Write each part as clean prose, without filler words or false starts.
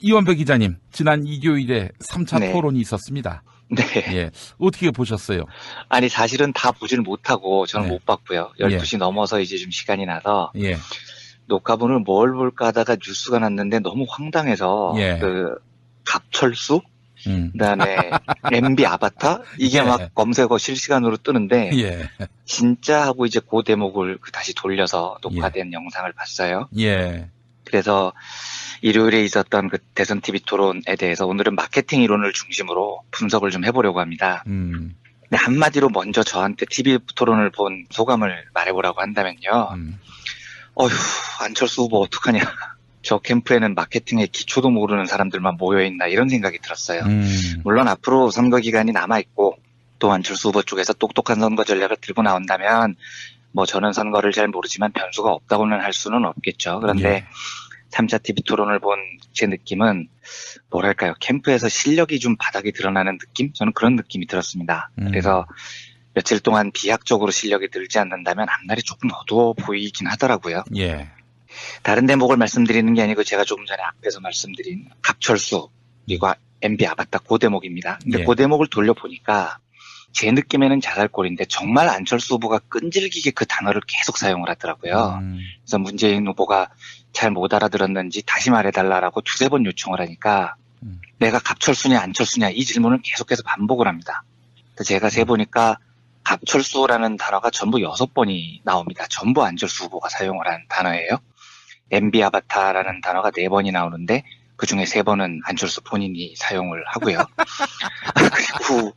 이원배 기자님, 지난 일요일에 3차 네. 토론이 있었습니다. 네. 예. 어떻게 보셨어요? 아니, 사실은 다 보지는 못하고 저는 네. 못 봤고요. 12시 넘어서 이제 좀 시간이 나서 예. 녹화본을 뭘 볼까 하다가 뉴스가 났는데 너무 황당해서 예. 갑철수? 그다음에 MB 아바타? 이게 예. 막 검색어 실시간으로 뜨는데 예. 진짜 하고 이제 그 대목을 다시 돌려서 녹화된 영상을 봤어요. 예. 그래서 일요일에 있었던 그 대선 TV 토론에 대해서 오늘은 마케팅 이론을 중심으로 분석을 좀 해보려고 합니다. 근데 한마디로 먼저 저한테 TV 토론을 본 소감을 말해보라고 한다면요. 어휴, 안철수 후보 어떡하냐. 저 캠프에는 마케팅의 기초도 모르는 사람들만 모여있나 이런 생각이 들었어요. 물론 앞으로 선거 기간이 남아있고 또 안철수 후보 쪽에서 똑똑한 선거 전략을 들고 나온다면 뭐 저는 선거를 잘 모르지만 변수가 없다고는 할 수는 없겠죠. 그런데 3차 TV 토론을 본 제 느낌은 뭐랄까요. 캠프에서 실력이 좀 바닥이 드러나는 느낌? 저는 그런 느낌이 들었습니다. 그래서 며칠 동안 비약적으로 실력이 늘지 않는다면 앞날이 조금 어두워 보이긴 하더라고요. 예. 다른 대목을 말씀드리는 게 아니고 제가 조금 전에 앞에서 말씀드린 갑철수 그리고 MB 아바타 그 대목입니다. 근데 그 대목을 돌려보니까 제 느낌에는 자살골인데 정말 안철수 후보가 끈질기게 그 단어를 계속 사용을 하더라고요. 그래서 문재인 후보가 잘 못 알아들었는지 다시 말해달라고 두세 번 요청을 하니까 내가 갑철수냐 안철수냐 이 질문을 계속해서 반복을 합니다. 제가 세보니까 갑철수라는 단어가 전부 6번이 나옵니다. 전부 안철수 후보가 사용을 한 단어예요. MB 아바타라는 단어가 4번이 나오는데 그중에 3번은 안철수 본인이 사용을 하고요. 그리고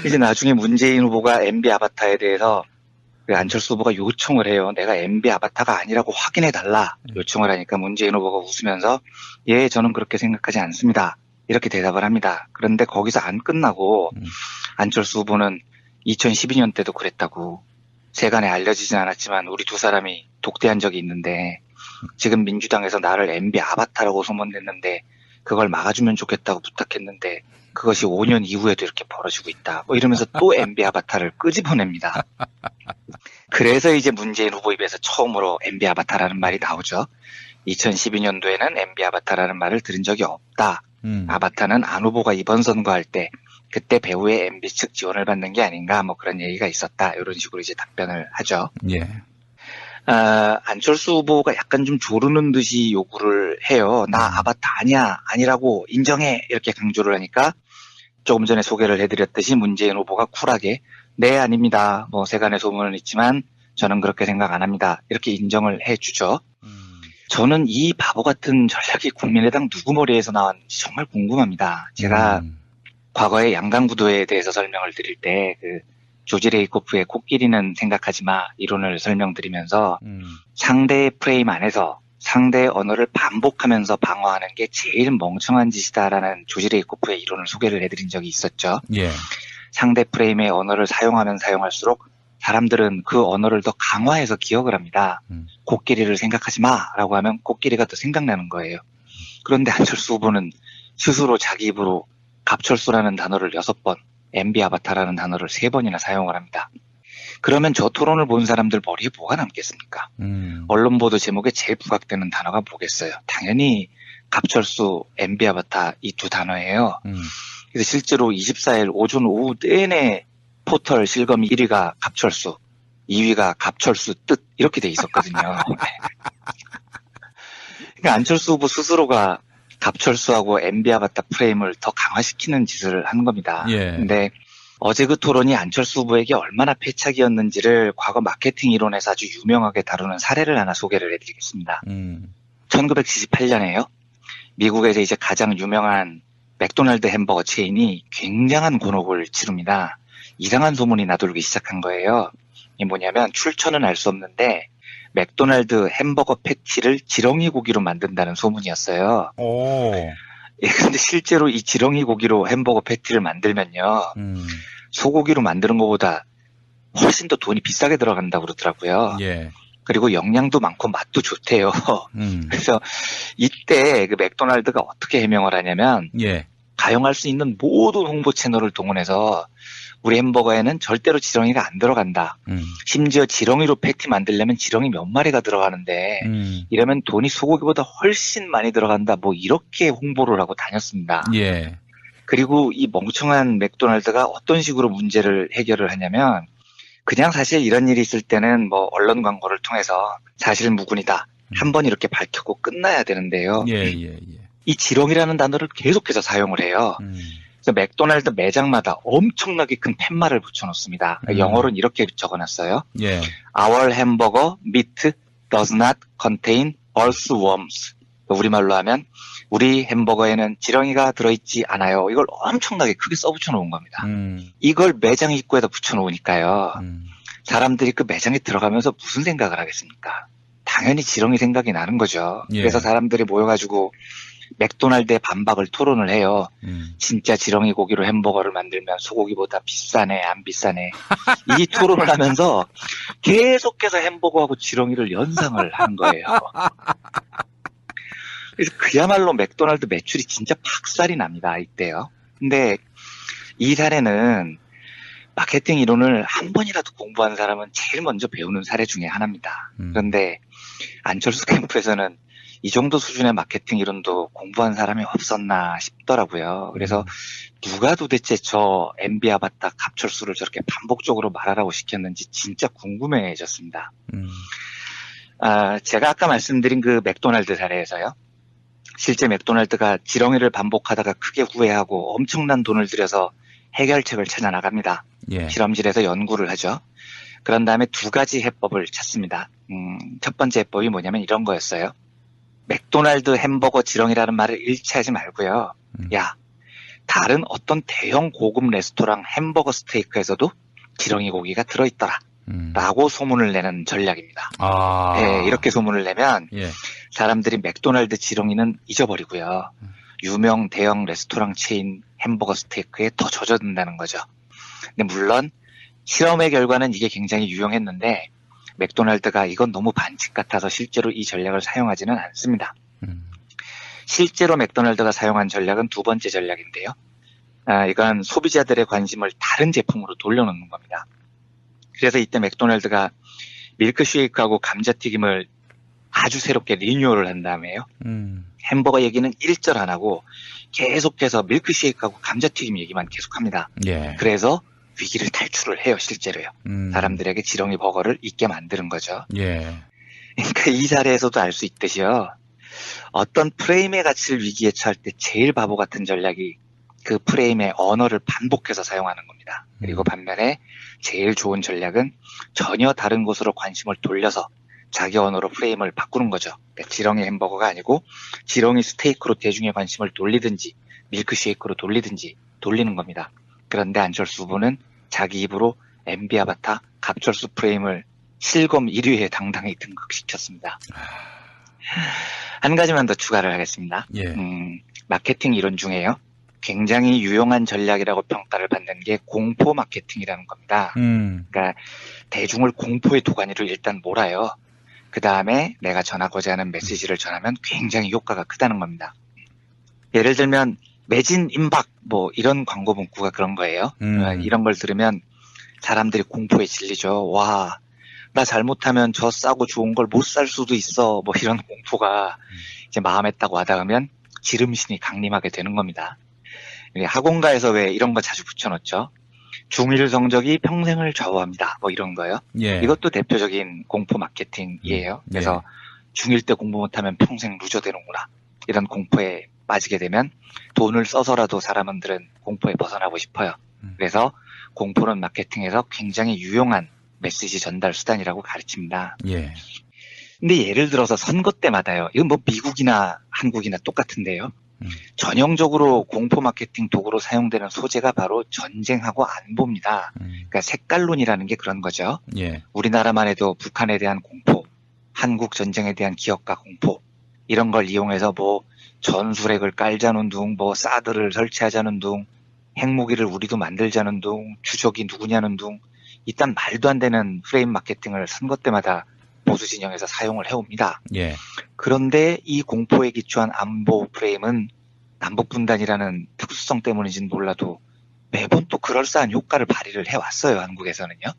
이제 나중에 문재인 후보가 MB 아바타에 대해서 안철수 후보가 요청을 해요. 내가 MB 아바타가 아니라고 확인해달라 요청을 하니까 문재인 후보가 웃으면서 예, 저는 그렇게 생각하지 않습니다. 이렇게 대답을 합니다. 그런데 거기서 안 끝나고 안철수 후보는 2012년 때도 그랬다고 세간에 알려지진 않았지만 우리 두 사람이 독대한 적이 있는데 지금 민주당에서 나를 MB 아바타라고 소문냈는데 그걸 막아주면 좋겠다고 부탁했는데 그것이 5년 이후에도 이렇게 벌어지고 있다. 뭐 이러면서 또 MB 아바타를 끄집어냅니다. 그래서 이제 문재인 후보 입에서 처음으로 MB 아바타라는 말이 나오죠. 2012년도에는 MB 아바타라는 말을 들은 적이 없다. 아바타는 안 후보가 이번 선거할 때 그때 배후에 MB 측 지원을 받는 게 아닌가 뭐 그런 얘기가 있었다. 이런 식으로 이제 답변을 하죠. 예. 안철수 후보가 약간 좀 조르는 듯이 요구를 해요. 나 아바타 아니야. 아니라고 인정해. 이렇게 강조를 하니까 조금 전에 소개를 해드렸듯이 문재인 후보가 쿨하게 네, 아닙니다. 뭐 세간의 소문은 있지만 저는 그렇게 생각 안 합니다. 이렇게 인정을 해주죠. 저는 이 바보 같은 전략이 국민의당 누구 머리에서 나왔는지 정말 궁금합니다. 제가 과거에 양강구도에 대해서 설명을 드릴 때 조지 레이코프의 코끼리는 생각하지 마 이론을 설명드리면서 상대의 프레임 안에서 상대의 언어를 반복하면서 방어하는 게 제일 멍청한 짓이다라는 조지 레이코프의 이론을 소개를 해드린 적이 있었죠. 예. 상대 프레임의 언어를 사용하면 사용할수록 사람들은 그 언어를 더 강화해서 기억을 합니다. 코끼리를 생각하지 마라고 하면 코끼리가 더 생각나는 거예요. 그런데 안철수 후보는 스스로 자기 입으로 갑철수라는 단어를 6번, MB 아바타라는 단어를 3번이나 사용을 합니다. 그러면 저 토론을 본 사람들 머리에 뭐가 남겠습니까? 언론 보도 제목에 제일 부각되는 단어가 뭐겠어요? 당연히 갑철수, MB 아바타 이 두 단어예요. 그래서 실제로 24일 오전 오후 내내 포털 실검 1위가 갑철수, 2위가 갑철수 뜻 이렇게 돼 있었거든요. 그러니까 안철수 후보 스스로가 갑철수하고 MB 아바타 프레임을 더 강화시키는 짓을 한 겁니다. 근데 어제 그 토론이 안철수 후보에게 얼마나 패착이었는지를 과거 마케팅 이론에서 아주 유명하게 다루는 사례를 하나 소개를 해드리겠습니다. 1978년에요. 미국에서 이제 가장 유명한 맥도날드 햄버거 체인이 굉장한 곤혹을 치릅니다. 이상한 소문이 나돌기 시작한 거예요. 이게 뭐냐면 출처는 알 수 없는데 맥도날드 햄버거 패티를 지렁이 고기로 만든다는 소문이었어요. 근데 실제로 이 지렁이 고기로 햄버거 패티를 만들면요. 소고기로 만드는 것보다 훨씬 더 돈이 비싸게 들어간다고 그러더라고요. 그리고 영양도 많고 맛도 좋대요. 그래서 이때 그 맥도날드가 어떻게 해명을 하냐면 가용할 수 있는 모든 홍보 채널을 동원해서 우리 햄버거에는 절대로 지렁이가 안 들어간다. 심지어 지렁이로 패티 만들려면 지렁이 몇 마리가 들어가는데 이러면 돈이 소고기보다 훨씬 많이 들어간다. 뭐 이렇게 홍보를 하고 다녔습니다. 예. 그리고 이 멍청한 맥도날드가 어떤 식으로 문제를 해결을 하냐면 그냥 사실 이런 일이 있을 때는 뭐 언론 광고를 통해서 사실 무근이다. 한 번 이렇게 밝혔고 끝나야 되는데요. 예, 예, 예. 이 지렁이라는 단어를 계속해서 사용을 해요. 그래서 맥도날드 매장마다 엄청나게 큰 팻말을 붙여놓습니다. 영어로는 이렇게 적어놨어요. 예. Our hamburger meat does not contain earthworms. 우리말로 하면 우리 햄버거에는 지렁이가 들어있지 않아요. 이걸 엄청나게 크게 써붙여놓은 겁니다. 이걸 매장 입구에다 붙여놓으니까요. 사람들이 그 매장에 들어가면서 무슨 생각을 하겠습니까? 당연히 지렁이 생각이 나는 거죠. 예. 그래서 사람들이 모여가지고 맥도날드의 반박을 토론을 해요. 진짜 지렁이 고기로 햄버거를 만들면 소고기보다 비싸네, 안 비싸네. 이 토론을 하면서 계속해서 햄버거하고 지렁이를 연상을 한 거예요. 그래서 그야말로 맥도날드 매출이 진짜 박살이 납니다, 이때요. 근데 이 사례는 마케팅 이론을 한 번이라도 공부한 사람은 제일 먼저 배우는 사례 중에 하나입니다. 그런데 안철수 캠프에서는 이 정도 수준의 마케팅 이론도 공부한 사람이 없었나 싶더라고요. 그래서 누가 도대체 저 MB 아바타 갑철수를 저렇게 반복적으로 말하라고 시켰는지 진짜 궁금해졌습니다. 제가 아까 말씀드린 그 맥도날드 사례에서요. 실제 맥도날드가 지렁이를 반복하다가 크게 후회하고 엄청난 돈을 들여서 해결책을 찾아 나갑니다. 예. 실험실에서 연구를 하죠. 그런 다음에 두 가지 해법을 찾습니다. 첫 번째 해법이 뭐냐면 이런 거였어요. 맥도날드 햄버거 지렁이라는 말을 일치하지 말고요. 야, 다른 어떤 대형 고급 레스토랑 햄버거 스테이크에서도 지렁이 고기가 들어있더라. 라고 소문을 내는 전략입니다. 아. 네, 이렇게 소문을 내면 예. 사람들이 맥도날드 지렁이는 잊어버리고요. 유명 대형 레스토랑 체인 햄버거 스테이크에 더 젖어든다는 거죠. 근데 물론 실험의 결과는 이게 굉장히 유용했는데 맥도날드가 이건 너무 반칙 같아서 실제로 이 전략을 사용하지는 않습니다. 실제로 맥도날드가 사용한 전략은 두 번째 전략인데요. 이건 소비자들의 관심을 다른 제품으로 돌려놓는 겁니다. 그래서 이때 맥도날드가 밀크쉐이크하고 감자튀김을 아주 새롭게 리뉴얼을 한 다음에요. 햄버거 얘기는 일절 안 하고 계속해서 밀크쉐이크하고 감자튀김 얘기만 계속합니다. 예. 그래서 위기를 탈출을 해요, 실제로요. 사람들에게 지렁이 버거를 잊게 만드는 거죠. 예. 그러니까 이 사례에서도 알 수 있듯이요. 어떤 프레임의 가치를 위기에 처할 때 제일 바보 같은 전략이 그 프레임의 언어를 반복해서 사용하는 겁니다. 그리고 반면에 제일 좋은 전략은 전혀 다른 곳으로 관심을 돌려서 자기 언어로 프레임을 바꾸는 거죠. 그러니까 지렁이 햄버거가 아니고 지렁이 스테이크로 대중의 관심을 돌리든지 밀크쉐이크로 돌리든지 돌리는 겁니다. 그런데 안철수 후보는 자기 입으로 MB 아바타 갑철수 프레임을 실검 1위에 당당히 등극시켰습니다. 한 가지만 더 추가를 하겠습니다. 예. 마케팅 이론 중에요. 굉장히 유용한 전략이라고 평가를 받는 게 공포 마케팅이라는 겁니다. 그러니까 대중을 공포의 도가니로 일단 몰아요. 그 다음에 내가 전하고자 하는 메시지를 전하면 굉장히 효과가 크다는 겁니다. 예를 들면 매진 임박 뭐 이런 광고 문구가 그런 거예요. 이런 걸 들으면 사람들이 공포에 질리죠. 와, 나 잘못하면 저 싸고 좋은 걸 못 살 수도 있어. 뭐 이런 공포가 이제 마음에 딱 와닿으면 지름신이 강림하게 되는 겁니다. 학원가에서 왜 이런 거 자주 붙여놓죠. 중1 성적이 평생을 좌우합니다. 뭐 이런 거요. 예. 이것도 대표적인 공포 마케팅이에요. 그래서 중1 때 공부 못하면 평생 루저 되는구나. 이런 공포에 빠지게 되면 돈을 써서라도 사람들은 공포에 벗어나고 싶어요. 그래서 공포는 마케팅에서 굉장히 유용한 메시지 전달 수단이라고 가르칩니다. 예. 근데 예를 들어서 선거 때마다요. 이건 뭐 미국이나 한국이나 똑같은데요. 전형적으로 공포 마케팅 도구로 사용되는 소재가 바로 전쟁하고 안보입니다. 그러니까 색깔론이라는 게 그런 거죠. 예. 우리나라만 해도 북한에 대한 공포, 한국 전쟁에 대한 기억과 공포 이런 걸 이용해서 뭐 전술핵을 깔자는 둥, 뭐 사드를 설치하자는 둥, 핵무기를 우리도 만들자는 둥, 주적이 누구냐는 둥 일단 말도 안 되는 프레임 마케팅을 선거 때마다 보수 진영에서 사용을 해옵니다. 예. 그런데 이 공포에 기초한 안보 프레임은 남북분단이라는 특수성 때문인지는 몰라도 매번 또 그럴싸한 효과를 발휘를 해왔어요, 한국에서는요.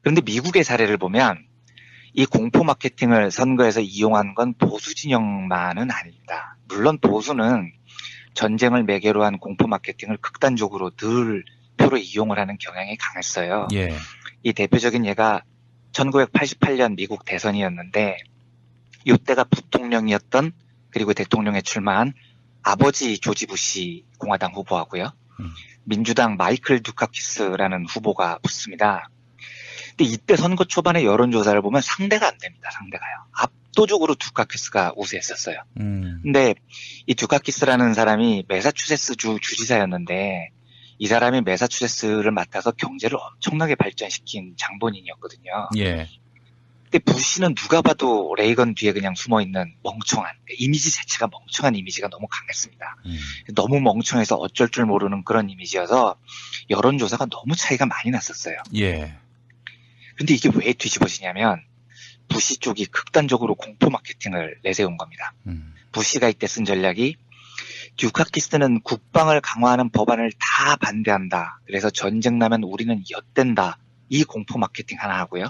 그런데 미국의 사례를 보면 이 공포 마케팅을 선거에서 이용한 건 보수 진영만은 아닙니다. 물론 보수는 전쟁을 매개로 한 공포 마케팅을 극단적으로 늘 표로 이용을 하는 경향이 강했어요. 예. 이 대표적인 예가 1988년 미국 대선이었는데 이때가 부통령이었던 그리고 대통령에 출마한 아버지 조지 부시 공화당 후보하고요. 민주당 마이클 두카키스라는 후보가 붙습니다. 근데 이때 선거 초반에 여론조사를 보면 상대가 안 됩니다. 상대가요. 압도적으로 두카키스가 우세했었어요. 근데 이 두카키스라는 사람이 매사추세츠주 주지사였는데 이 사람이 매사추세츠를 맡아서 경제를 엄청나게 발전시킨 장본인이었거든요. 예. 근데 부시는 누가 봐도 레이건 뒤에 그냥 숨어있는 멍청한, 이미지 자체가 멍청한 이미지가 너무 강했습니다. 너무 멍청해서 어쩔 줄 모르는 그런 이미지여서 여론조사가 너무 차이가 많이 났었어요. 예. 근데 이게 왜 뒤집어지냐면 부시 쪽이 극단적으로 공포 마케팅을 내세운 겁니다. 부시가 이때 쓴 전략이 듀카키스는 국방을 강화하는 법안을 다 반대한다. 그래서 전쟁 나면 우리는 엿댄다. 이 공포 마케팅 하나 하고요.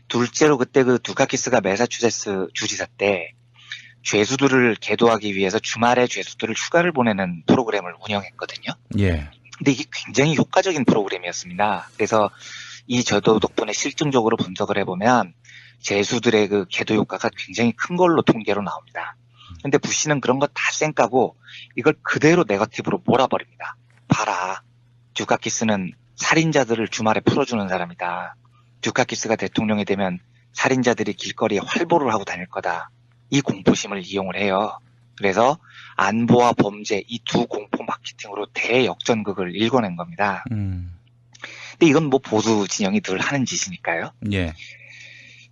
둘째로 그때 그 두카키스가 매사추세츠 주지사 때 죄수들을 계도하기 위해서 주말에 죄수들을 휴가를 보내는 프로그램을 운영했거든요. 예. 근데 이게 굉장히 효과적인 프로그램이었습니다. 그래서 이 저도 덕분에 실증적으로 분석을 해보면 죄수들의 그 계도 효과가 굉장히 큰 걸로 통계로 나옵니다. 근데 부시는 그런 거 다 쌩까고 이걸 그대로 네거티브로 몰아버립니다. 봐라. 듀카키스는 살인자들을 주말에 풀어주는 사람이다. 듀카키스가 대통령이 되면 살인자들이 길거리에 활보를 하고 다닐 거다. 이 공포심을 이용을 해요. 그래서 안보와 범죄 이 두 공포 마케팅으로 대역전극을 일궈낸 겁니다. 근데 이건 뭐 보수 진영이 늘 하는 짓이니까요. 예.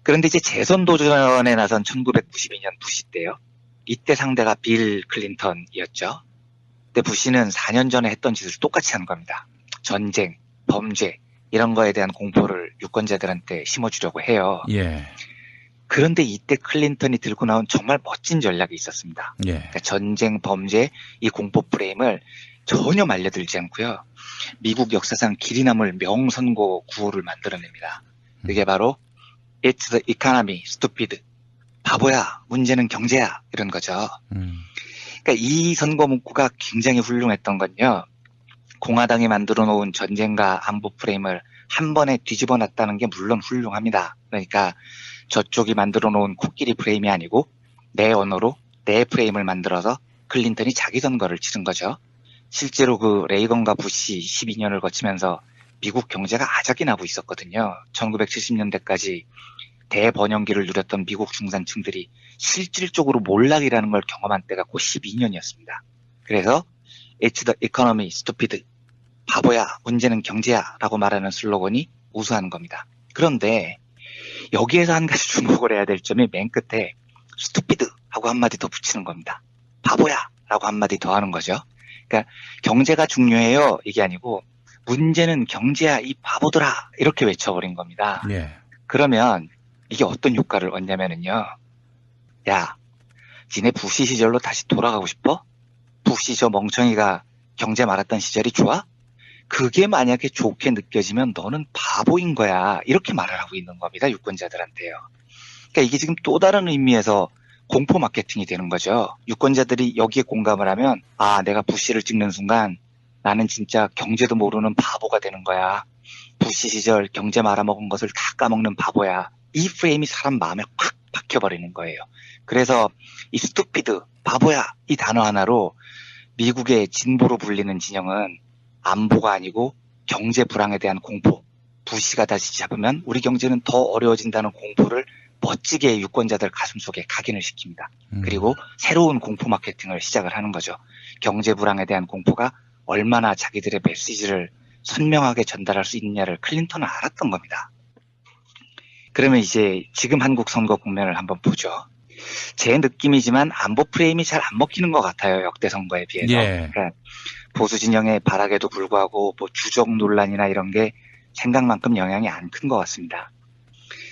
그런데 이제 재선 도전에 나선 1992년 부시 때요. 이때 상대가 빌 클린턴이었죠. 근데 부시는 4년 전에 했던 짓을 똑같이 하는 겁니다. 전쟁, 범죄 이런 거에 대한 공포를 유권자들한테 심어주려고 해요. 예. 그런데 이때 클린턴이 들고 나온 정말 멋진 전략이 있었습니다. 예. 그러니까 전쟁, 범죄 이 공포 프레임을 전혀 말려들지 않고요. 미국 역사상 길이 남을 명선고 구호를 만들어냅니다. 그게 바로 It's the economy, stupid. 바보야, 문제는 경제야 이런 거죠. 그러니까 이 선거 문구가 굉장히 훌륭했던 건요. 공화당이 만들어 놓은 전쟁과 안보 프레임을 한 번에 뒤집어 놨다는 게 물론 훌륭합니다. 그러니까 저쪽이 만들어 놓은 코끼리 프레임이 아니고 내 언어로 내 프레임을 만들어서 클린턴이 자기 선거를 치른 거죠. 실제로 그 레이건과 부시 12년을 거치면서 미국 경제가 아작이 나고 있었거든요. 1970년대까지 대번영기를 누렸던 미국 중산층들이 실질적으로 몰락이라는 걸 경험한 때가 곧 12년이었습니다. 그래서 It's the economy, stupid. 바보야, 문제는 경제야 라고 말하는 슬로건이 우수한 겁니다. 그런데 여기에서 한 가지 주목을 해야 될 점이 맨 끝에 stupid 하고 한마디 더 붙이는 겁니다. 바보야 라고 한마디 더 하는 거죠. 그러니까 경제가 중요해요 이게 아니고 문제는 경제야 이 바보들아 이렇게 외쳐버린 겁니다. 예. 그러면 이게 어떤 효과를 얻냐면은요. 야, 니네 부시 시절로 다시 돌아가고 싶어? 부시 저 멍청이가 경제 말았던 시절이 좋아? 그게 만약에 좋게 느껴지면 너는 바보인 거야. 이렇게 말을 하고 있는 겁니다. 유권자들한테요. 그러니까 이게 지금 또 다른 의미에서 공포 마케팅이 되는 거죠. 유권자들이 여기에 공감을 하면 아, 내가 부시를 찍는 순간 나는 진짜 경제도 모르는 바보가 되는 거야. 부시 시절 경제 말아먹은 것을 다 까먹는 바보야. 이 프레임이 사람 마음에 확 박혀버리는 거예요. 그래서 이 스투피드, 바보야 이 단어 하나로 미국의 진보로 불리는 진영은 안보가 아니고 경제 불황에 대한 공포, 부시가 다시 잡으면 우리 경제는 더 어려워진다는 공포를 멋지게 유권자들 가슴속에 각인을 시킵니다. 그리고 새로운 공포 마케팅을 시작을 하는 거죠. 경제 불황에 대한 공포가 얼마나 자기들의 메시지를 선명하게 전달할 수 있느냐를 클린턴은 알았던 겁니다. 그러면 이제 지금 한국 선거 국면을 한번 보죠. 제 느낌이지만 안보 프레임이 잘 안 먹히는 것 같아요. 역대 선거에 비해서. 예. 그러니까 보수 진영의 발악에도 불구하고 뭐 주적 논란이나 이런 게 생각만큼 영향이 안 큰 것 같습니다.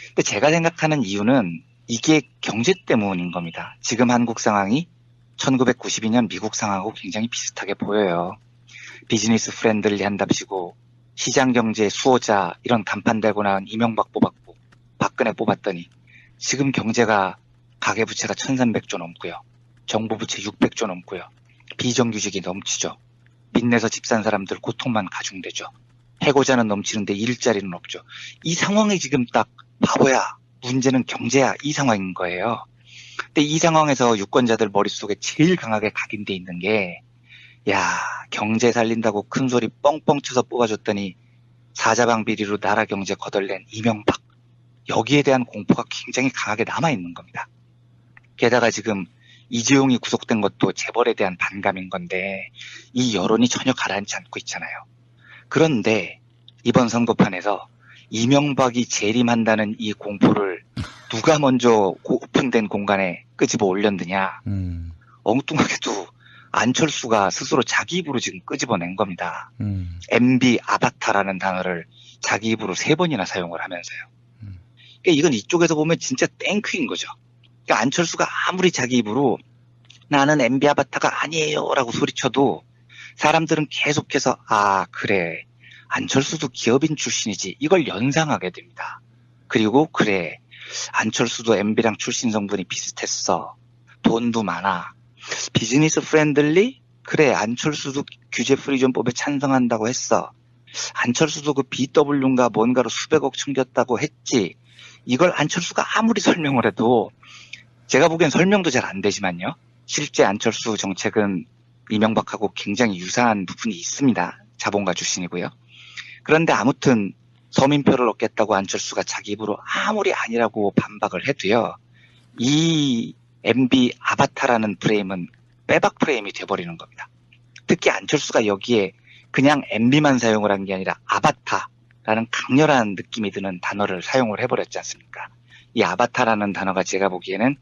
근데 제가 생각하는 이유는 이게 경제 때문인 겁니다. 지금 한국 상황이 1992년 미국 상황하고 굉장히 비슷하게 보여요. 비즈니스 프렌들리 한답시고 시장경제 수호자 이런 간판 달고 나온 이명박 뽑았고 박근혜 뽑았더니 지금 경제가 가계부채가 1300조 넘고요. 정부부채 600조 넘고요. 비정규직이 넘치죠. 빚내서 집 산 사람들 고통만 가중되죠. 해고자는 넘치는데 일자리는 없죠. 이 상황이 지금 딱 바보야, 문제는 경제야, 이 상황인 거예요. 근데 이 상황에서 유권자들 머릿속에 제일 강하게 각인돼 있는 게, 야, 경제 살린다고 큰 소리 뻥뻥 쳐서 뽑아줬더니 사자방 비리로 나라 경제 거덜낸 이명박. 여기에 대한 공포가 굉장히 강하게 남아있는 겁니다. 게다가 지금 이재용이 구속된 것도 재벌에 대한 반감인 건데 이 여론이 전혀 가라앉지 않고 있잖아요. 그런데 이번 선거판에서 이명박이 재림한다는 이 공포를 누가 먼저 오픈된 공간에 끄집어 올렸느냐. 엉뚱하게도 안철수가 스스로 자기 입으로 지금 끄집어낸 겁니다. MB 아바타라는 단어를 자기 입으로 3번이나 사용을 하면서요. 그러니까 이건 이쪽에서 보면 진짜 땡큐인 거죠. 그러니까 안철수가 아무리 자기 입으로 나는 MB 아바타가 아니에요 라고 소리쳐도 사람들은 계속해서 아 그래 안철수도 기업인 출신이지 이걸 연상하게 됩니다. 그리고 그래 안철수도 MB랑 출신 성분이 비슷했어. 돈도 많아. 비즈니스 프렌들리? 그래 안철수도 규제 프리존법에 찬성한다고 했어. 안철수도 그 BW인가 뭔가로 수백억 챙겼다고 했지. 이걸 안철수가 아무리 설명을 해도 제가 보기엔 설명도 잘 안 되지만요. 실제 안철수 정책은 이명박하고 굉장히 유사한 부분이 있습니다. 자본가 출신이고요. 그런데 아무튼 서민표를 얻겠다고 안철수가 자기 입으로 아무리 아니라고 반박을 해도요. 이 MB 아바타라는 프레임은 빼박 프레임이 돼버리는 겁니다. 특히 안철수가 여기에 그냥 MB만 사용을 한 게 아니라 아바타라는 강렬한 느낌이 드는 단어를 사용을 해버렸지 않습니까? 이 아바타라는 단어가 제가 보기에는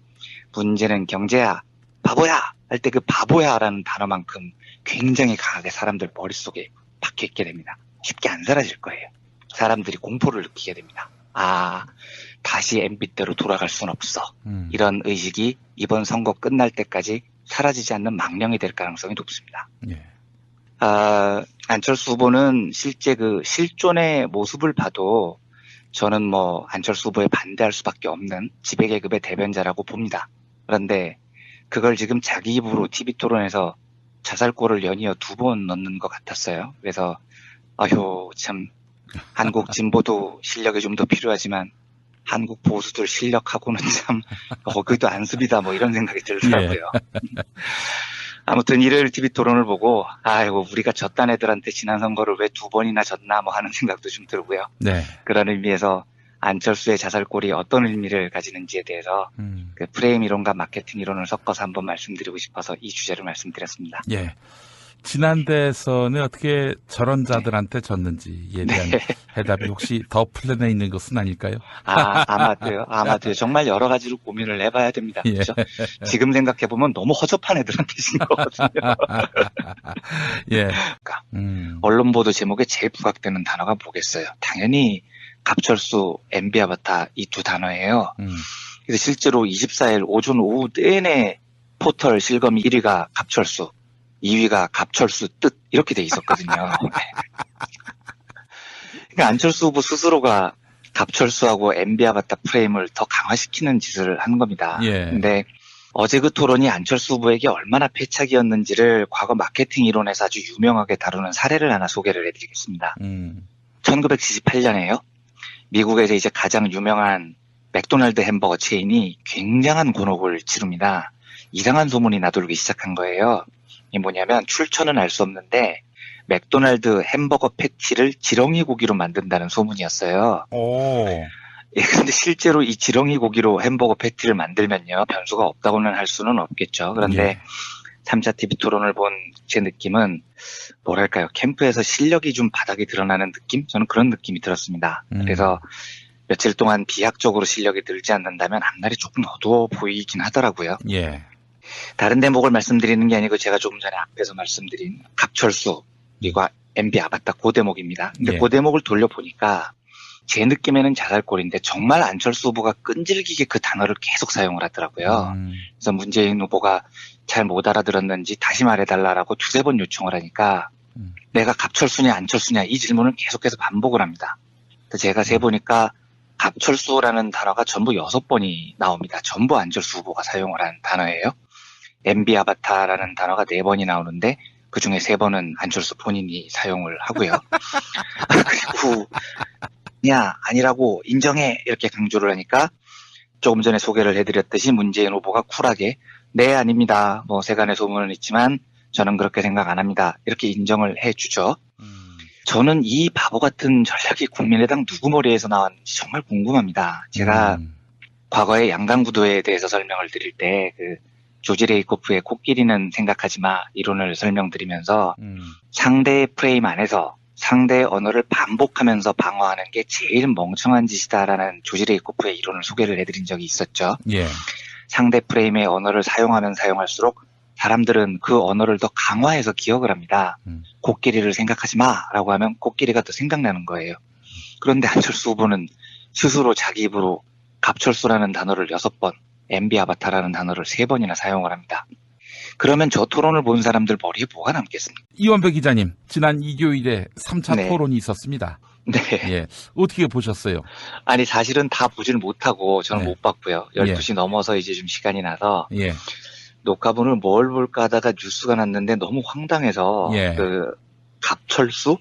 문제는 경제야, 바보야 할 때 그 바보야라는 단어만큼 굉장히 강하게 사람들 머릿속에 박혀있게 됩니다. 쉽게 안 사라질 거예요. 사람들이 공포를 느끼게 됩니다. 아, 다시 MB대로 돌아갈 순 없어. 이런 의식이 이번 선거 끝날 때까지 사라지지 않는 망령이 될 가능성이 높습니다. 예. 안철수 후보는 실제 그 실존의 모습을 봐도 저는 뭐 안철수 후보에 반대할 수밖에 없는 지배계급의 대변자라고 봅니다. 그런데 그걸 지금 자기 입으로 TV토론에서 자살골을 연이어 2번 넣는 것 같았어요. 그래서 아휴 참 한국 진보도 실력이 좀 더 필요하지만 한국 보수들 실력하고는 참 거기도 안습이다 뭐 이런 생각이 들더라고요. 예. 아무튼 일요일 TV토론을 보고 아이고 우리가 졌단 애들한테 지난 선거를 왜 2번이나 졌나 뭐 하는 생각도 좀 들고요. 네. 그런 의미에서 안철수의 자살골이 어떤 의미를 가지는지에 대해서 그 프레임 이론과 마케팅 이론을 섞어서 한번 말씀드리고 싶어서 이 주제를 말씀드렸습니다. 예. 지난 대선에 어떻게 저런 자들한테 졌는지에 대한 해답이 혹시 더 플랜에 있는 것은 아닐까요? 아마도요. 정말 여러 가지로 고민을 해봐야 됩니다. 예. 그렇죠? 지금 생각해보면 너무 허접한 애들한테 진 거거든요. 예. 그러니까 언론 보도 제목에 제일 부각되는 단어가 뭐겠어요? 당연히 갑철수, MB 아바타 이 2 단어예요. 그래서 실제로 24일 오전 오후 내내 포털 실검 1위가 갑철수, 2위가 갑철수 뜻 이렇게 돼 있었거든요. 그러니까 안철수 후보 스스로가 갑철수하고 MB 아바타 프레임을 더 강화시키는 짓을 하는 겁니다. 예. 근데 어제 그 토론이 안철수 후보에게 얼마나 패착이었는지를 과거 마케팅 이론에서 아주 유명하게 다루는 사례를 하나 소개를 해드리겠습니다. 1978년에요. 미국에서 이제 가장 유명한 맥도날드 햄버거 체인이 굉장한 곤혹을 치릅니다. 이상한 소문이 나돌기 시작한 거예요. 이게 뭐냐면 출처는 알 수 없는데 맥도날드 햄버거 패티를 지렁이 고기로 만든다는 소문이었어요. 오. 예, 근데 실제로 이 지렁이 고기로 햄버거 패티를 만들면요. 변수가 없다고는 할 수는 없겠죠. 그런데 3차 TV 토론을 본 제 느낌은 뭐랄까요. 캠프에서 실력이 좀 바닥이 드러나는 느낌? 저는 그런 느낌이 들었습니다. 그래서 며칠 동안 비약적으로 실력이 늘지 않는다면 앞날이 조금 어두워 보이긴 하더라고요. 예. 다른 대목을 말씀드리는 게 아니고 제가 조금 전에 앞에서 말씀드린 갑철수 그리고 MB 아바타 그 대목입니다. 근데 그 대목을 돌려보니까 제 느낌에는 자살골인데 정말 안철수 후보가 끈질기게 그 단어를 계속 사용을 하더라고요. 그래서 문재인 후보가 잘 못 알아들었는지 다시 말해달라고 두세 번 요청을 하니까 내가 갑철수냐 안철수냐 이 질문을 계속해서 반복을 합니다. 그래서 제가 세보니까 갑철수라는 단어가 전부 6번이 나옵니다. 전부 안철수 후보가 사용을 한 단어예요. MB 아바타라는 단어가 4번이 나오는데 그중에 3번은 안철수 본인이 사용을 하고요. 그리고 야 아니라고 인정해 이렇게 강조를 하니까 조금 전에 소개를 해드렸듯이 문재인 후보가 쿨하게 네 아닙니다. 뭐 세간의 소문은 있지만 저는 그렇게 생각 안 합니다. 이렇게 인정을 해주죠. 저는 이 바보 같은 전략이 국민의당 누구 머리에서 나왔는지 정말 궁금합니다. 제가 과거에 양강구도에 대해서 설명을 드릴 때 그 조지 레이코프의 코끼리는 생각하지 마 이론을 설명드리면서 상대의 프레임 안에서 상대의 언어를 반복하면서 방어하는 게 제일 멍청한 짓이다라는 조지 레이코프의 이론을 소개를 해드린 적이 있었죠. 예. 상대 프레임의 언어를 사용하면 사용할수록 사람들은 그 언어를 더 강화해서 기억을 합니다. 코끼리를 생각하지 마라고 하면 코끼리가 더 생각나는 거예요. 그런데 안철수 후보는 스스로 자기 입으로 갑철수라는 단어를 6번, MB 아바타라는 단어를 3번이나 사용을 합니다. 그러면 저 토론을 본 사람들 머리에 뭐가 남겠습니까? 이원배 기자님, 지난 일요일에 3차 네. 토론이 있었습니다. 네. 예. 어떻게 보셨어요? 아니 사실은 다 보질 못하고 저는 네. 못 봤고요. 12시 넘어서 이제 좀 시간이 나서 예. 녹화본을 뭘 볼까 하다가 뉴스가 났는데 너무 황당해서 예. 그 갑철수?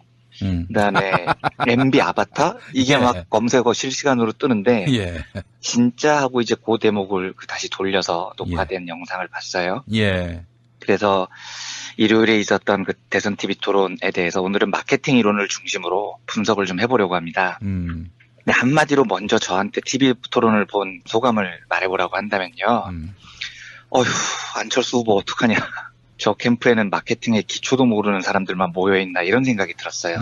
그다음에 MB 아바타? 이게 예. 막 검색어 실시간으로 뜨는데 예. 진짜 하고 이제 그 대목을 다시 돌려서 녹화된 영상을 봤어요. 예. 그래서 일요일에 있었던 그 대선 TV 토론에 대해서 오늘은 마케팅 이론을 중심으로 분석을 좀 해보려고 합니다. 근데 한마디로 먼저 저한테 TV 토론을 본 소감을 말해보라고 한다면요. 어휴, 안철수 후보 어떡하냐. 저 캠프에는 마케팅의 기초도 모르는 사람들만 모여있나 이런 생각이 들었어요.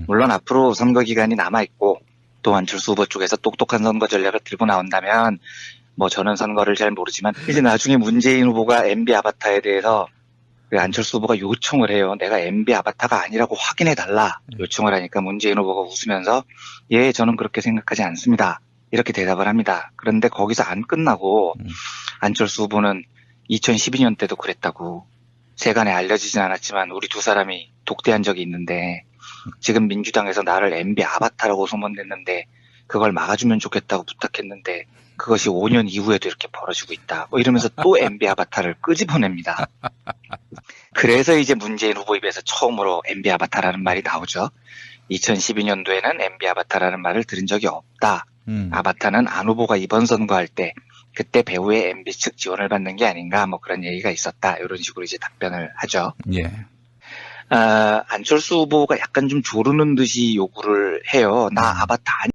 물론 앞으로 선거 기간이 남아있고 또 안철수 후보 쪽에서 똑똑한 선거 전략을 들고 나온다면 뭐 저는 선거를 잘 모르지만 이제 나중에 문재인 후보가 MB 아바타에 대해서 그 안철수 후보가 요청을 해요. 내가 MB 아바타가 아니라고 확인해달라 요청을 하니까 문재인 후보가 웃으면서 예 저는 그렇게 생각하지 않습니다. 이렇게 대답을 합니다. 그런데 거기서 안 끝나고 안철수 후보는 2012년 때도 그랬다고 세간에 알려지진 않았지만 우리 두 사람이 독대한 적이 있는데 지금 민주당에서 나를 MB 아바타라고 소문냈는데 그걸 막아주면 좋겠다고 부탁했는데 그것이 5년 이후에도 이렇게 벌어지고 있다. 뭐 이러면서 또 MB 아바타를 끄집어냅니다. 그래서 이제 문재인 후보 입에서 처음으로 MB 아바타라는 말이 나오죠. 2012년도에는 MB 아바타라는 말을 들은 적이 없다. 아바타는 안 후보가 이번 선거할 때 그때 배우의 MB 측 지원을 받는 게 아닌가 뭐 그런 얘기가 있었다. 이런 식으로 이제 답변을 하죠. 예. 안철수 후보가 약간 좀 조르는 듯이 요구를 해요. 나 아바타 아니